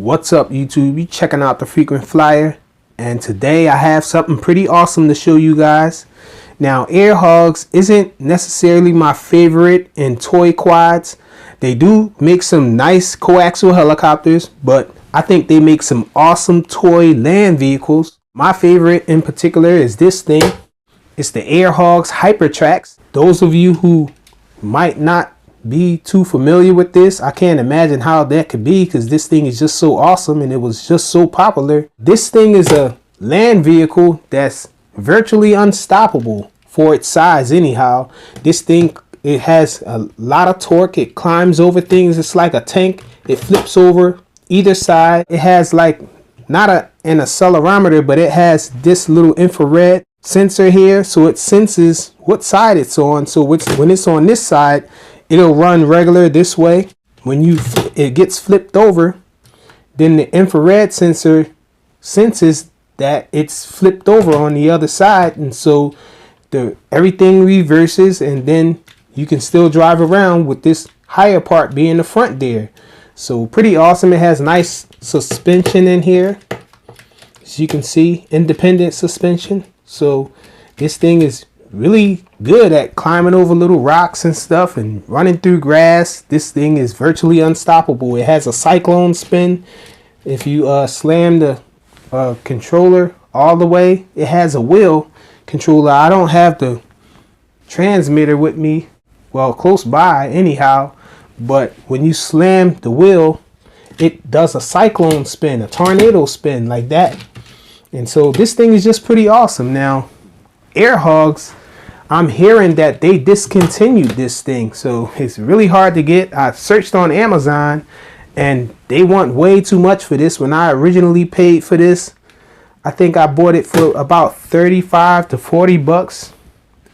What's up, YouTube? You checking out the Frequent Flyer, and today I have something pretty awesome to show you guys. Now, air hogs isn't necessarily my favorite in toy quads. They do make some nice coaxial helicopters, but I think they make some awesome toy land vehicles. My favorite in particular is this thing. It's the Air Hogs Hypertrax. Those of you who might not be too familiar with this, I can't imagine how that could be, because this thing is just so awesome and it was just so popular. This thing is a land vehicle that's virtually unstoppable for its size anyhow. This thing, it has a lot of torque. It climbs over things. It's like a tank. It flips over either side. It has like not an accelerometer, but it has this little infrared sensor here, so it senses what side it's on. So when it's on this side, it'll run regular this way. When it gets flipped over, then the infrared sensor senses that it's flipped over on the other side, and so everything reverses, and then you can still drive around with this higher part being the front there. So pretty awesome. It has nice suspension in here, as you can see, independent suspension. So this thing is really good at climbing over little rocks and stuff and running through grass. This thing is virtually unstoppable. It has a cyclone spin. If you slam the controller all the way, it has a wheel controller. I don't have the transmitter with me, well, close by anyhow, but when you slam the wheel, it does a cyclone spin, a tornado spin like that. And so this thing is just pretty awesome. Now, Air Hogs, I'm hearing that they discontinued this thing, so it's really hard to get. I searched on Amazon and they want way too much for this. When I originally paid for this, I think I bought it for about 35 to 40 bucks,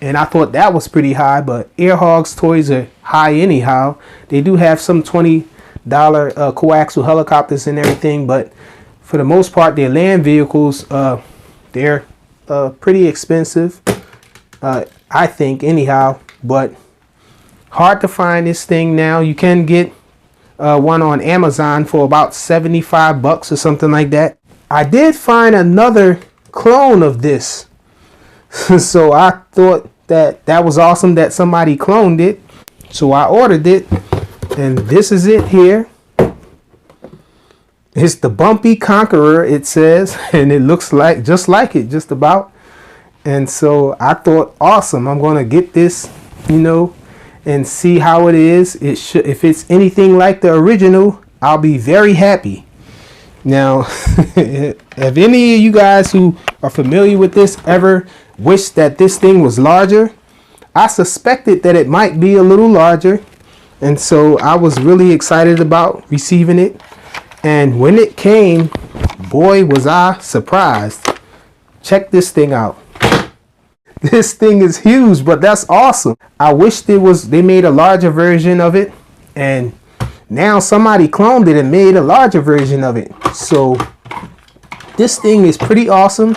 and I thought that was pretty high, but Air Hogs toys are high anyhow. They do have some $20 coaxial helicopters and everything, but for the most part, their land vehicles, they're pretty expensive. I think anyhow, but hard to find this thing now. You can get one on Amazon for about 75 bucks or something like that. I did find another clone of this. So I thought that was awesome that somebody cloned it. So I ordered it, and this is it here. It's the Bumpy Conqueror, it says, and it looks like just about. And so I thought, awesome, I'm going to get this, and see how it is. If it's anything like the original, I'll be very happy. Now, have any of you guys who are familiar with this ever wished that this thing was larger? I suspected that it might be a little larger, and so I was really excited about receiving it. And when it came, boy, was I surprised. Check this thing out. This thing is huge, but that's awesome. I wish they made a larger version of it, and now somebody cloned it and made a larger version of it. So this thing is pretty awesome.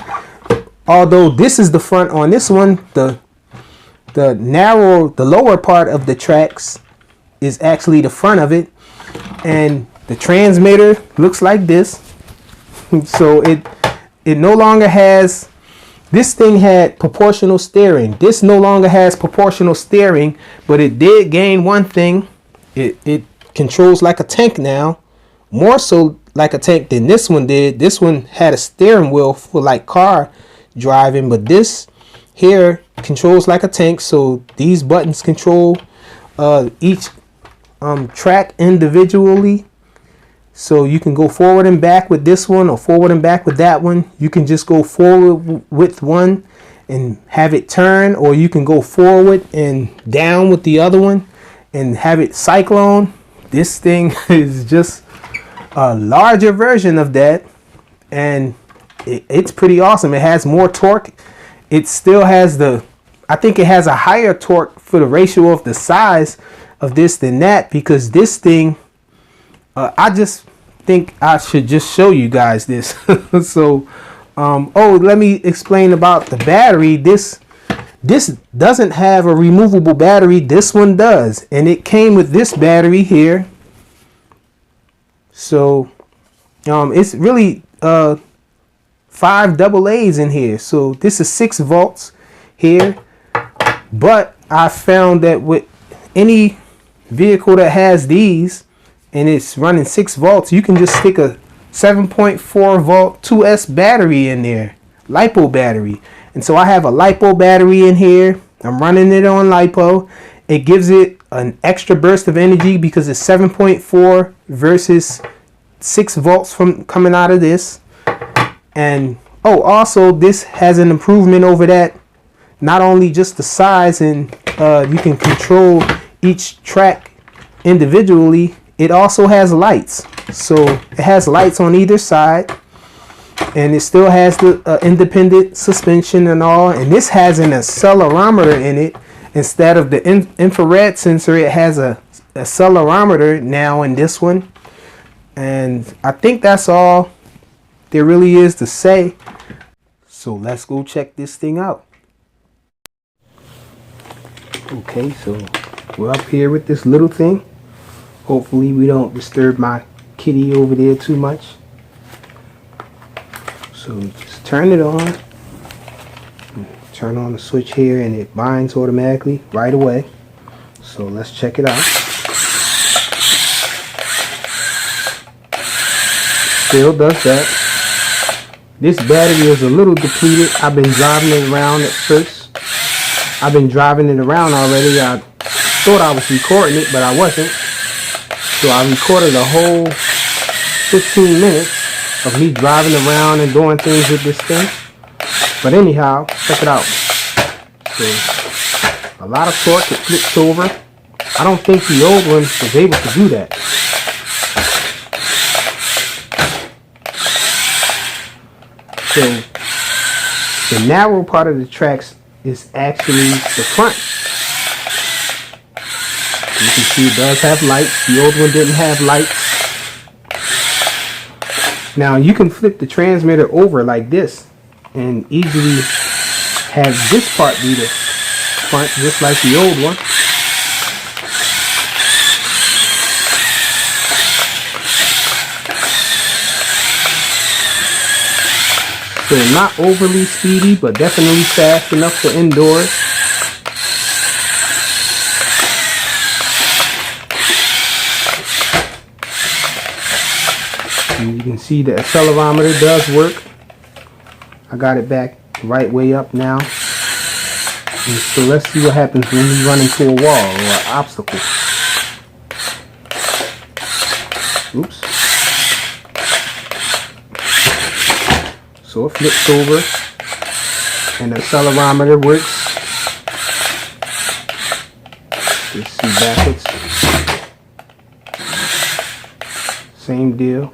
Although this is the front on this one, the lower part of the tracks is actually the front of it, and the transmitter looks like this. So it no longer has. This thing had proportional steering. This no longer has proportional steering, but it did gain one thing. It controls like a tank now, more so like a tank than this one did. This one had a steering wheel for like car driving, but this here controls like a tank. So these buttons control each track individually. So you can go forward and back with this one, or forward and back with that one. You can just go forward with one and have it turn, or you can go forward and down with the other one and have it cyclone. This thing is just a larger version of that, and it's pretty awesome. It has more torque. It still has I think it has a higher torque for the ratio of the size of this than that, because this thing, I just think I should just show you guys this. So let me explain about the battery. This doesn't have a removable battery. This one does, and it came with this battery here. So It's really 5 AA's in here. So this is 6 volts here. But I found that with any vehicle that has these and it's running 6 volts, you can just stick a 7.4 volt 2S battery in there, LiPo battery. And so I have a LiPo battery in here. I'm running it on LiPo. It gives it an extra burst of energy because it's 7.4 versus 6 volts from coming out of this. And oh, also this has an improvement over that. Not only just the size, and you can control each track individually, it also has lights. So it has lights on either side, and it still has the independent suspension and all. And this has an accelerometer in it. Instead of the infrared sensor, it has a accelerometer now in this one. And I think that's all there really is to say. So let's go check this thing out. Okay, so we're up here with this little thing. Hopefully we don't disturb my kitty over there too much. So just turn it on. Turn on the switch here and it binds automatically right away. So let's check it out. Still does that. This battery is a little depleted. I've been driving it around at first. I've been driving it around already. I thought I was recording it, but I wasn't. So I recorded a whole 15 minutes of me driving around and doing things with this thing. But anyhow, check it out. So a lot of torque, it flips over. I don't think the old one was able to do that. So the narrow part of the tracks is actually the front. You can see it does have lights. The old one didn't have lights. Now you can flip the transmitter over like this and easily have this part be the front, just like the old one. So not overly speedy, but definitely fast enough for indoors. And you can see the accelerometer does work. I got it back the right way up now. And so let's see what happens when we run into a wall or an obstacle. Oops. So it flips over and the accelerometer works. Let's see backwards. Same deal.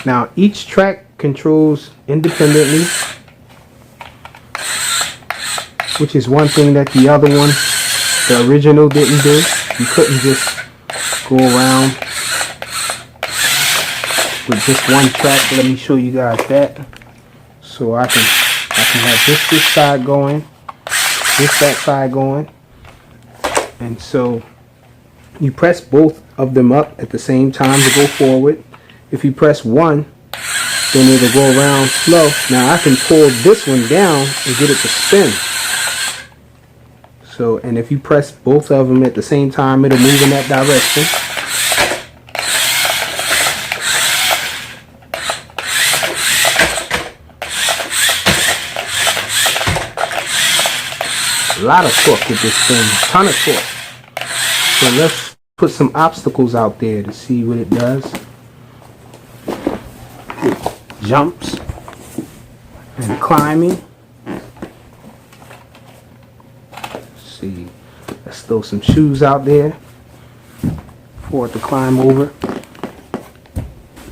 Now each track controls independently, which is one thing that the other one, the original, didn't do. You couldn't just go around with just one track. Let me show you guys that. So I can have this side going, that side going, and so you press both of them up at the same time to go forward. If you press one, then it'll go around slow. Now I can pull this one down and get it to spin. So, and if you press both of them at the same time, it'll move in that direction. A lot of torque with this thing, a ton of torque. So let's put some obstacles out there to see what it does. It jumps and climbing. Let's see, let's throw some shoes out there for it to climb over.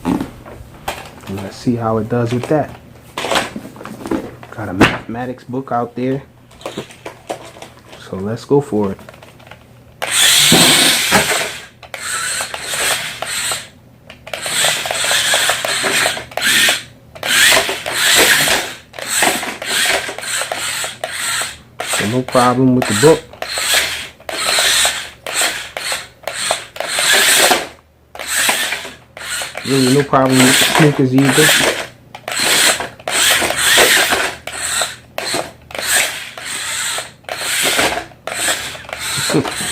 And let's see how it does with that. Got a mathematics book out there. So let's go for it. So no problem with the book. Really no problem with the sneakers either. Oops.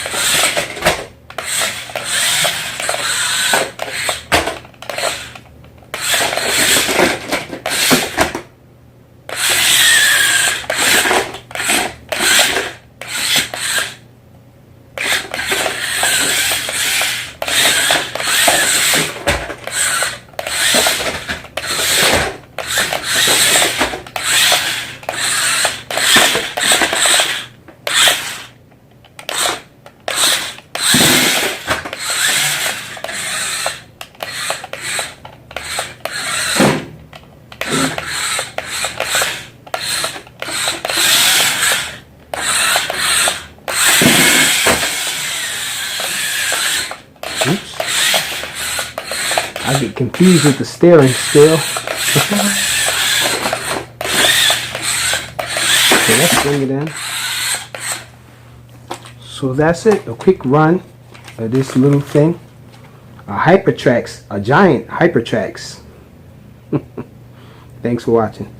I get confused with the steering still. Okay, let's bring it in. So that's it. A quick run of this little thing. A Hypertrax, a giant Hypertrax. Thanks for watching.